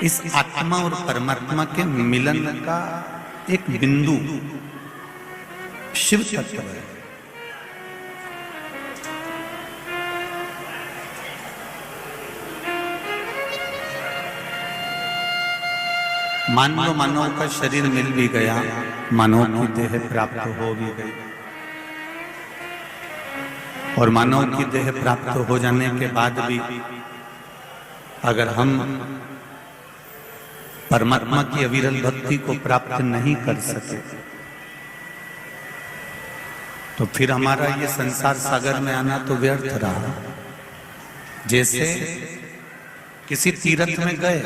इस आत्मा और परमात्मा के मिलन का एक बिंदु शिव तत्व है। मान लो मानव का शरीर मिल भी गया, मानव की देह प्राप्त हो भी गई, और मानव की देह प्राप्त हो जाने के बाद भी अगर हम परमात्मा की अविरल भक्ति को प्राप्त नहीं कर सके तो फिर हमारा ये संसार सागर में आना तो व्यर्थ रहा। जैसे किसी तीर्थ में गए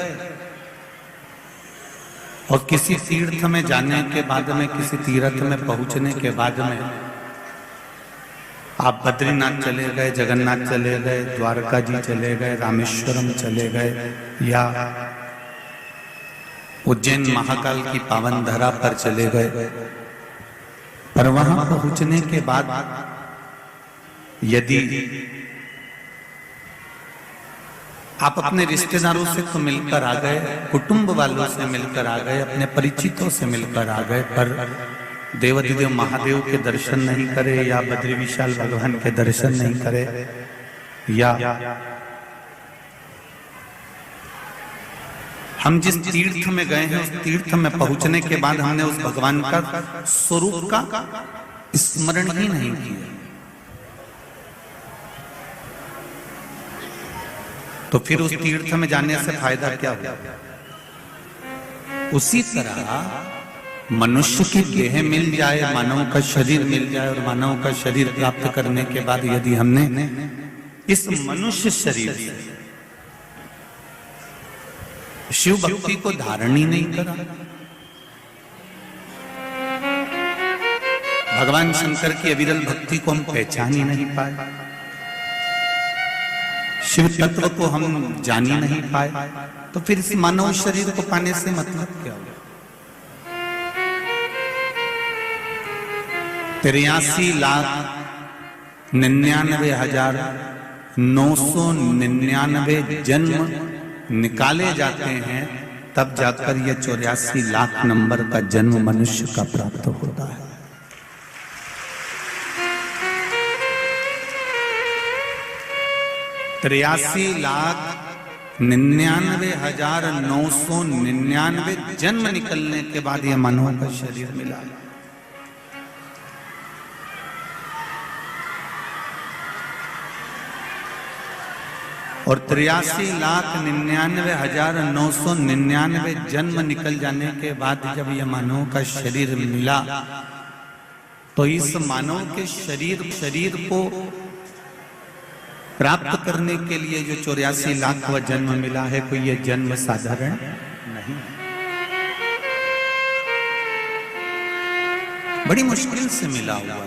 और किसी तीर्थ में जाने के बाद में, किसी तीर्थ में पहुंचने के बाद में आप बद्रीनाथ चले गए, जगन्नाथ चले गए, द्वारका जी चले गए, रामेश्वरम चले गए, या उज्जैन महाकाल की पावन धरा पर चले गए, पर वहां पहुंचने के बाद यदि आप अपने रिश्तेदारों से तो मिलकर आ गए, कुटुंब वालों से मिलकर आ गए, अपने परिचितों से मिलकर आ गए, पर देवाधिदेव महादेव के दर्शन नहीं करे, या बद्री विशाल भगवान के दर्शन नहीं करे, या हम जिस तीर्थ में गए हैं उस तीर्थ में पहुंचने के बाद हमने उस भगवान का स्वरूप का स्मरण ही नहीं किया, तो फिर उस तीर्थ में जाने से फायदा क्या हुआ? उसी तरह मनुष्य की देह मिल जाए, मानव का शरीर मिल जाए, और मानव का शरीर प्राप्त करने के बाद यदि हमने इस मनुष्य शरीर से शिव भक्ति को धारण ही नहीं करा, भगवान शंकर की अविरल भक्ति को हम पहचान ही नहीं पाए, शिव तत्व को हम जान ही नहीं पाए, तो फिर इस मानव शरीर को पाने से मतलब क्या हुआ? 83,99,999 जन्म निकाले जाते हैं, तब जाकर यह 84 लाख नंबर का जन्म मनुष्य का प्राप्त होता है। तिरासी लाख 99,999 जन्म निकलने के बाद यह मानव का शरीर मिला। और 83,99,999 जन्म निकल जाने के बाद जब यह मानव का शरीर मिला, तो इस मानव के शरीर को प्राप्त करने के लिए जो 84 लाखवां जन्म मिला है, कोई ये जन्म साधारण नहीं, बड़ी मुश्किल से मिला हुआ है।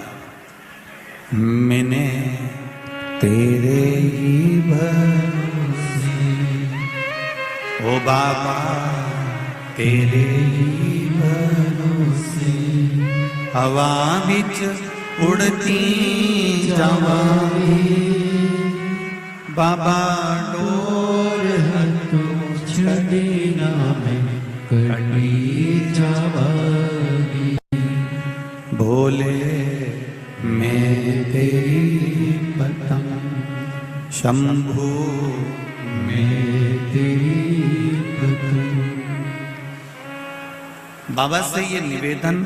मैंने तेरे ही भरोसे, ओ बाबा तेरे ही भरोसे, हवा बिच उड़ती जावांगी, बाबा डोर हथों छड़ी ना मैं कटी जावांगी, भोले मैं तेरी पतंग, शंभू मैं तेरी पतंग। बाबा से ये निवेदन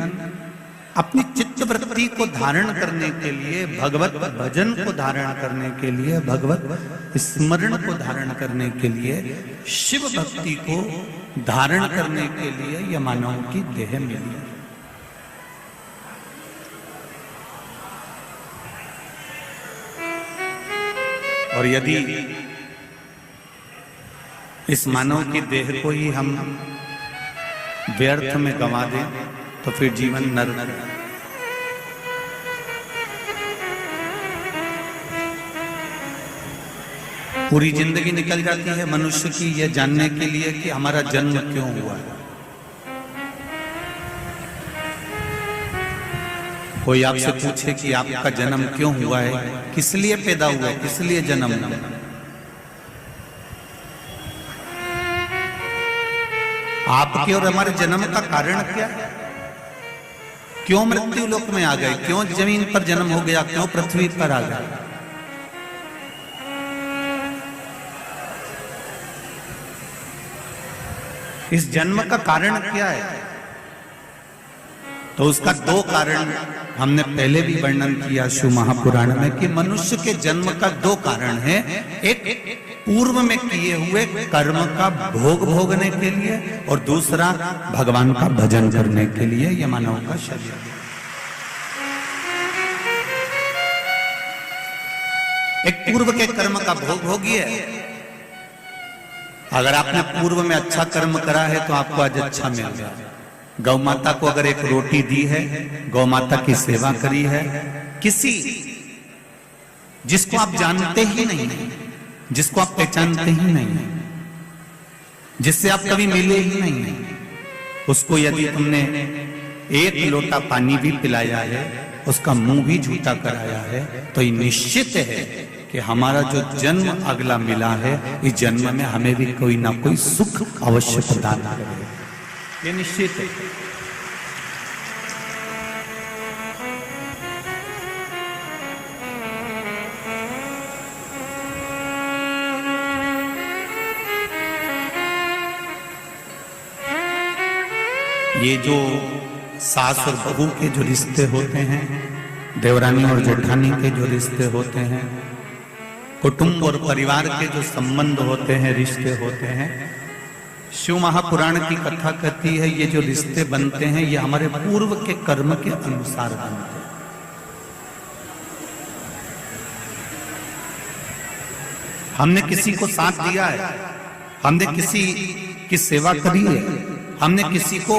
अपनी चित्त वृत्ति को धारण करने के लिए, भगवत भजन को धारण करने के लिए, भगवत स्मरण को धारण करने के लिए, शिव भक्ति को धारण करने के लिए यह मानव की देह मिली। और यदि इस मानव की देह को ही हम व्यर्थ में गंवा दें तो फिर जीवन नरक है। पूरी जिंदगी निकल जाती है मनुष्य की यह जानने के लिए कि हमारा जन्म क्यों हुआ है। कोई आपसे पूछे कि आपका जन्म क्यों हुआ है, किस लिए पैदा हुआ है, किस लिए जन्म हुआ, आपके और हमारे जन्म का कारण क्या है? क्यों मृत्यु लोक में आ गए? क्यों जमीन पर जन्म हो गया? क्यों पृथ्वी पर आ गए? इस जन्म का कारण क्या है? तो उसका दो कारण हमने पहले भी वर्णन किया शिव महापुराण में कि मनुष्य के जन्म का दो कारण है। एक पूर्व में किए हुए कर्म का भोग भोगने के लिए और दूसरा भगवान का भजन करने के लिए यह मानव का शरीर। एक पूर्व के कर्म का भोग भोगिए। अगर आपने पूर्व में अच्छा कर्म करा है तो आपको आज अच्छा मिल गया। गौ माता को अगर एक रोटी दी है, गौ माता की सेवा करी है, किसी जिसको आप जानते ही नहीं, जिसको आप पहचानते ही नहीं, जिससे आप कभी मिले ही नहीं, उसको यदि तुमने एक लोटा पानी भी पिलाया है, उसका मुंह भी झूठा कराया है, तो ये निश्चित है कि हमारा जो जन्म अगला मिला है, इस जन्म में हमें भी कोई ना कोई सुख अवश्य प्रदान करेगा। ये निश्चित है। ये जो सास और बहू के जो रिश्ते होते हैं, देवरानी और जेठानी के जो रिश्ते होते हैं, कुटुंब और परिवार के जो संबंध होते हैं, रिश्ते होते हैं, शिव महापुराण की कथा कहती है ये जो रिश्ते बनते हैं ये हमारे पूर्व के कर्म के अनुसार बनते हैं। हमने किसी को साथ दिया है, हमने किसी की सेवा करी है, हमने किसी को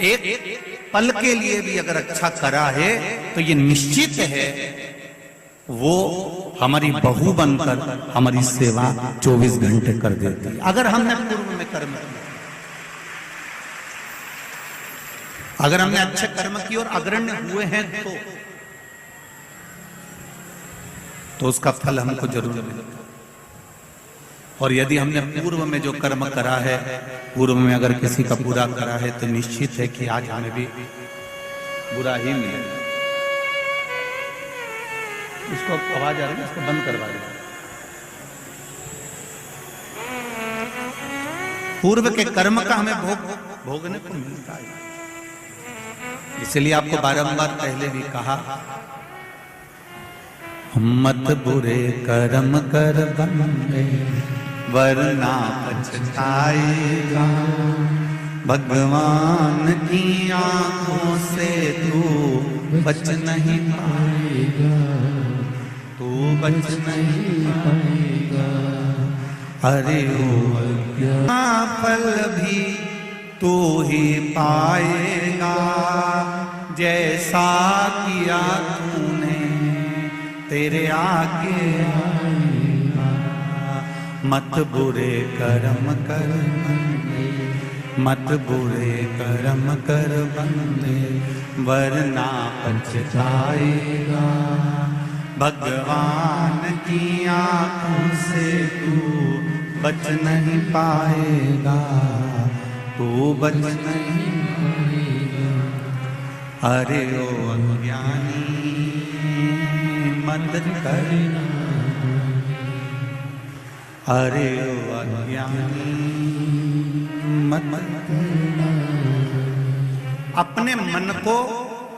एक पल के लिए भी अगर अच्छा करा है तो ये निश्चित है वो हमारी बहू बनकर हमारी सेवा 24 घंटे कर देती है। अगर हमने पूर्व में कर्म किया, अगर हमने अच्छे कर्म किए और अग्रण्य हुए हैं तो उसका फल हमको जरूर मिलेगा। और यदि हमने पूर्व में जो कर्म करा है, पूर्व में अगर किसी का बुरा करा है, तो निश्चित है कि आज हमें भी बुरा ही मिलेगा। इसको आवाज आ रही है, इसको बंद करवा दें। पूर्व के कर्म का हमें भोगने को मिलता है। इसलिए आपको बारंबार पहले भी कहा, मत बुरे कर्म कर बंदे वरना पछताएगा, भगवान की आंखों से तू बच नहीं पाएगा, तू बच नहीं पाएगा। अरे ओ फल भी तू ही पाएगा, जैसा किया तूने तेरे आगे आएगा। मत बुरे कर्म कर बंदे, मत बुरे कर्म कर बंदे वरना पछताएगा, भगवान की आंखों से तू बच नहीं पाएगा, तू बच नहीं पाएगा। अरे ओ अज्ञानी मत करना, अरे ओ अज्ञानी मत करना। अपने मन को,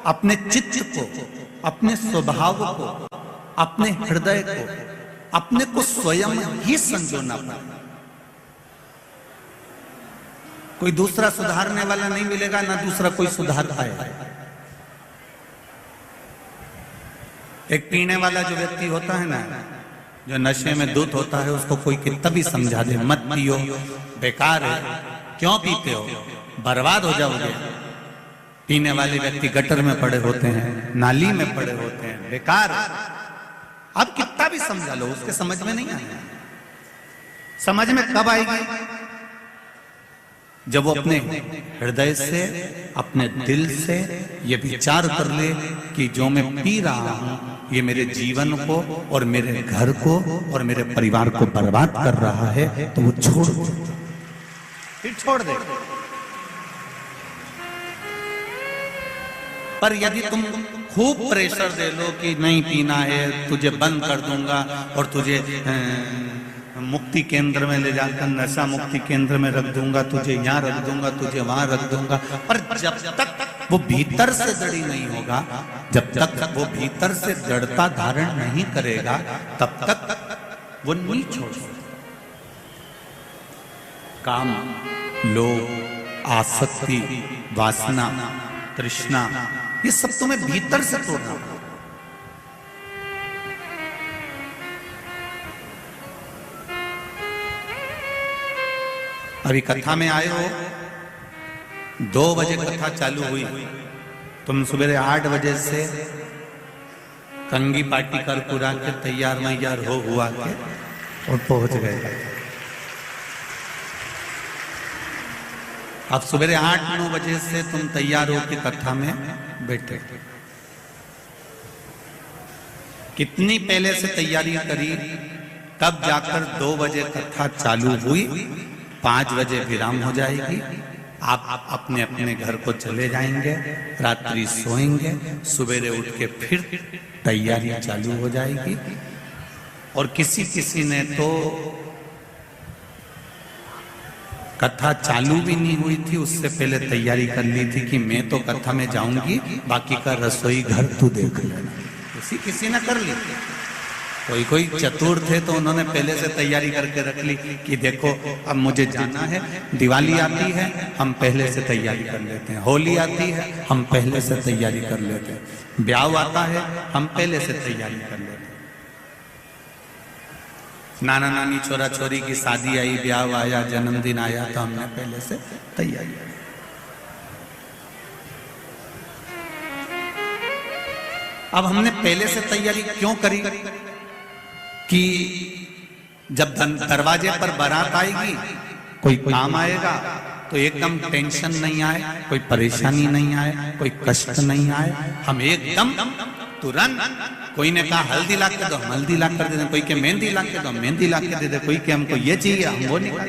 अपने चित्त को, अपने स्वभाव को, अपने हृदय को, अपने को स्वयं ही संजोना पड़ेगा। कोई दूसरा सुधारने वाला नहीं मिलेगा, ना दूसरा कोई सुधार पाएगा। एक पीने वाला जो व्यक्ति होता है ना, जो नशे में धुत होता है, उसको कोई कितना भी समझा दे मत पियो, बेकार है, क्यों पीते हो, बर्बाद हो जाओगे। पीने वाले व्यक्ति गटर में पड़े होते हैं, नाली में पड़े होते हैं, बेकार। अब कितना भी समझा लो, उसके समझ में नहीं आएगा। समझ में कब आएगी? जब वो अपने हृदय से, अपने दिल से ये विचार कर ले कि जो मैं पी रहा हूं ये मेरे जीवन को और मेरे घर को और मेरे परिवार को बर्बाद कर रहा है, तो वो छोड़ दे, फिर छोड़ दे। पर यदि तुम खूब प्रेशर दे लो कि नहीं पीना है, तुझे बंद कर दूंगा और तुझे मुक्ति केंद्र में ले जाकर नशा मुक्ति केंद्र में रख दूंगा, तुझे यहाँ रख दूंगा, तुझे वहां रख दूंगा, पर जब तक वो भीतर से दृढ़ नहीं होगा, जब तक वो भीतर से दृढ़ता धारण नहीं करेगा, तब तक वो नहीं छोड़ सकता। काम, लोभ, आसक्ति, वासना, तृष्णा, ये सब तुम्हें भीतर से तोड़ना होगा। अभी कथा में आए हो, 2 बजे कथा चालू हुई, तुम सुबह 8 बजे से कंगी पार्टी कर कुरा के तैयार मैयार हो हुआ के और पहुंच गए। अब सुबह 8-9 बजे से तुम तैयार हो के कथा में बैठे। कितनी पहले से तैयारी करी, तब जाकर 2 बजे कथा चालू हुई, 5 बजे विराम हो जाएगी, आप अपने अपने घर को चले जाएंगे, रात्रि सोएंगे, सवेरे उठ के फिर तैयारी चालू हो जाएगी। और किसी किसी ने तो कथा चालू भी नहीं हुई थी, उससे पहले तैयारी कर ली थी कि मैं तो कथा में जाऊंगी, बाकी का रसोई घर तू देख लेना। किसी ने कर ली। कोई चतुर थे तो उन्होंने पहले से तैयारी करके रख ली कि देखो अब मुझे जाना है, दिवाली आती है हम पहले से तैयारी कर लेते हैं, होली आती है हम पहले से तैयारी कर लेते हैं, ब्याह आता है हम पहले से तैयारी कर लेते हैं, नाना नानी छोरा छोरी की शादी आई, ब्याह आया, जन्मदिन आया तो हमने पहले से तैयारी। अब हमने पहले से तैयारी क्यों करी कि जब दरवाजे पर बारात आएगी, कोई काम आएगा तो एकदम टेंशन नहीं आए, कोई परेशानी नहीं आए, कोई कष्ट नहीं आए, हम एकदम तुरंत, कोई ने कहा हल्दी ला के दो, हम हल्दी ला कर दे दें, कोई के मेहंदी ला के दो, हम मेहंदी ला के दे दे, कोई के हमको ये चाहिए हम वो निकाल।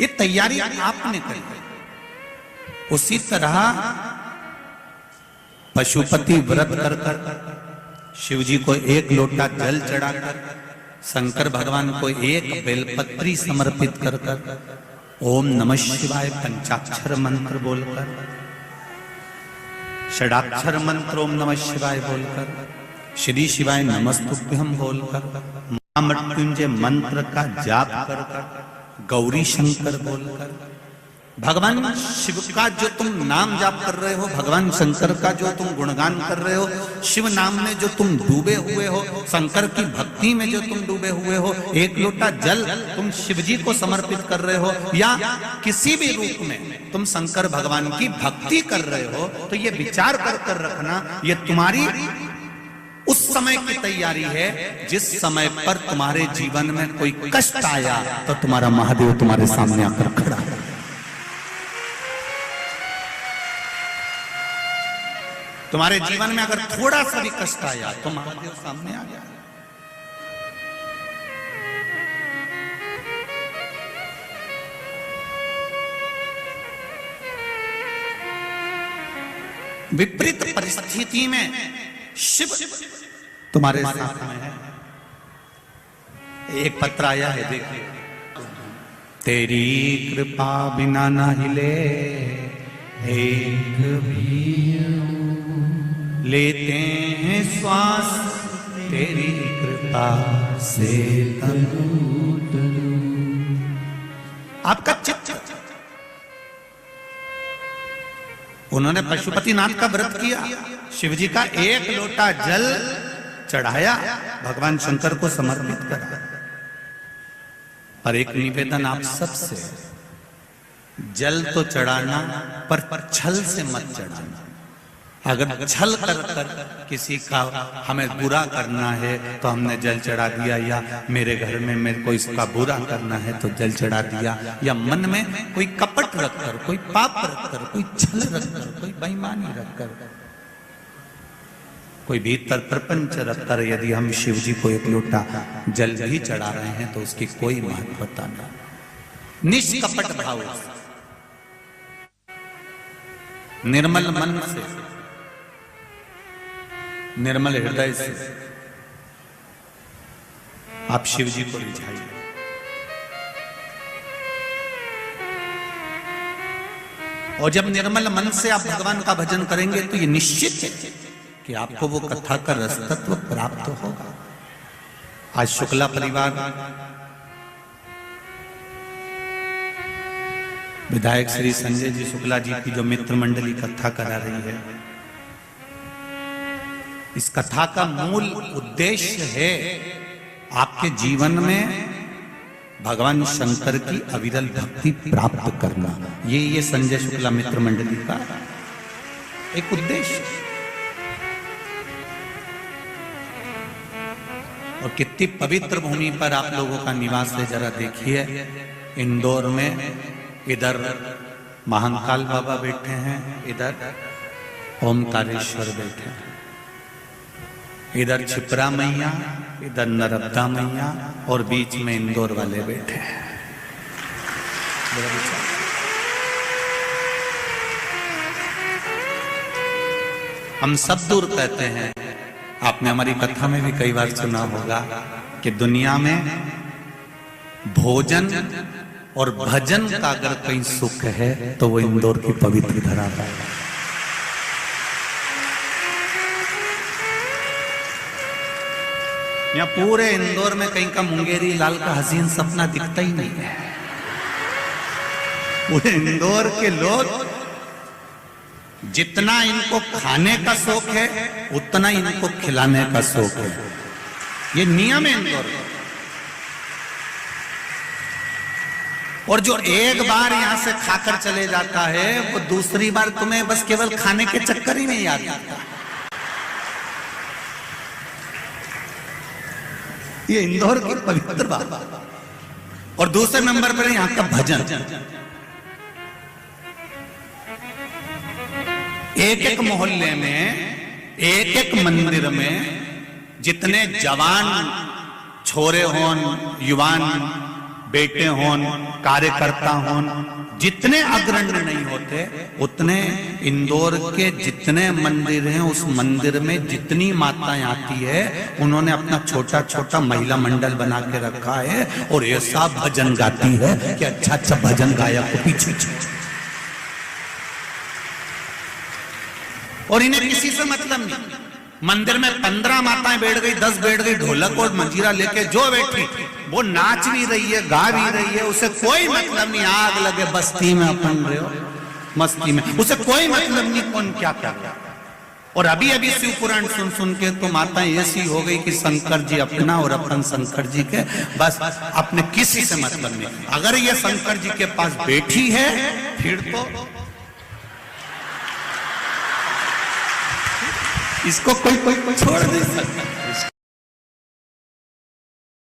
ये तैयारी आपने करी। उसी तरह पशुपति व्रत कर कर शिव जी को 1 लोटा जल चढ़ाकर, शंकर भगवान को 1 बेलपत्री समर्पित कर कर, ओम नमः शिवाय पंचाक्षर मंत्र बोलकर, षडाक्षर मंत्र ओम नमः शिवाय बोलकर, श्री शिवाय नमस्तुभ्यं बोलकर, महामृत्युंजय मंत्र का जाप कर कर, गौरी शंकर बोलकर, भगवान शिव का जो तुम नाम जाप कर रहे हो, भगवान शंकर का जो तुम गुणगान कर रहे हो, शिव नाम में जो तुम डूबे हुए हो, शंकर की भक्ति में जो तुम डूबे हुए हो, 1 लोटा जल तुम शिव जी को समर्पित कर रहे हो, या किसी भी रूप में तुम शंकर भगवान की भक्ति कर रहे हो, तो ये विचार कर कर रखना, ये तुम्हारी उस समय की तैयारी है जिस समय पर तुम्हारे जीवन में कोई कष्ट आया तो तुम्हारा महादेव तुम्हारे सामने आकर खड़ा है। तुम्हारे जीवन में अगर थोड़ा सा भी कष्ट आया तो महादेव सामने आ गया। विपरीत परिस्थिति में शिव तुम्हारे साथ में है। एक पत्र आया है, देखिए, तेरी कृपा बिना ना हिले एक भी, लेते हैं श्वास तेरी कृपा से तनु तनु। आपका चित्त, उन्होंने पशुपतिनाथ का व्रत किया, शिव जी का 1 लोटा जल चढ़ाया, भगवान शंकर को समर्पित करा। पर एक निवेदन आप सबसे, जल तो चढ़ाना पर छल से मत चढ़ाना। अगर छल कर कर किसी का हमें बुरा करना है तो हमने जल चढ़ा दिया, या मेरे घर में मेरे को इसका बुरा करना है तो जल चढ़ा दिया, या मन में कोई कपट रखकर, कोई पाप रखकर, कोई छल रखकर, कोई बेईमानी रखकर, कोई भीतर प्रपंच रखकर यदि हम शिव जी को 1 लोटा जल भी चढ़ा रहे हैं तो उसकी कोई महत्वता नहीं। निष्कपट भाव निर्मल मन से, निर्मल हृदय से आप शिव जी को रिझाइए। और जब निर्मल मन से आप भगवान का भजन करेंगे तो ये निश्चित है कि आपको वो कथा का रसतत्व प्राप्त होगा। आज शुक्ला परिवार विधायक श्री संजय जी शुक्ला जी की जो मित्र मंडली कथा करा रही है, इस कथा का मूल उद्देश्य है आपके जीवन में भगवान शंकर की अविरल भक्ति प्राप्त करना। ये संजय शुक्ला मित्र मंडली का एक उद्देश्य। और कितनी पवित्र भूमि पर आप लोगों का निवास है, जरा देखिए। इंदौर में इधर महाकाल बाबा बैठे हैं, इधर ओमकारेश्वर बैठे हैं, इधर छिपरा मैया, इधर नर्मदा मैया, और बीच में इंदौर वाले बैठे हैं। हम सब दूर कहते हैं, आपने हमारी कथा में भी कई बार सुना होगा कि दुनिया में भोजन और भजन का अगर कहीं सुख है तो वो इंदौर की पवित्र धरा है। यहाँ पूरे इंदौर में कहीं का मुंगेरी लाल का हसीन सपना दिखता ही नहीं है। पूरे इंदौर के लोग जितना इनको खाने का शौक है उतना इनको खिलाने का शौक है। ये नियम है इंदौर का। और जो एक बार यहां से खाकर चले जाता है वो दूसरी बार तुम्हें बस केवल खाने के चक्कर ही में याद आता। ये इंदौर की पवित्र बात। और दूसरे नंबर पर यहां का भजन। एक एक मोहल्ले में, एक एक मंदिर में जितने जवान छोरे होन, युवान बेटे होन, कार्यकर्ता होन, जितने अग्रणी नहीं होते उतने इंदौर के जितने मंदिर हैं उस मंदिर में जितनी माताएं आती है उन्होंने अपना छोटा छोटा महिला मंडल बना के रखा है और ऐसा भजन गाती है कि अच्छा अच्छा भजन गाया को पीछे। और इन्हें किसी से मतलब नहीं। मंदिर में 15 माताएं बैठ गई, 10 बैठ गई, ढोलक और मंजीरा लेके जो बैठी वो नाच भी रही है, गा भी रही है, उसे कोई मतलब नहीं। आग लगे बस्ती में अपन रहे हो मस्ती में, उसे कोई मतलब नहीं कौन क्या कर रहा। और अभी अभी शिव पुराण सुन सुन के तो माताएं ऐसी हो गई कि शंकर जी अपना और अपन शंकर जी के, बस अपने किसी से मतलब नहीं। अगर ये शंकर जी के पास बैठी है फिर तो इसको कोई छोड़ नहीं सकता।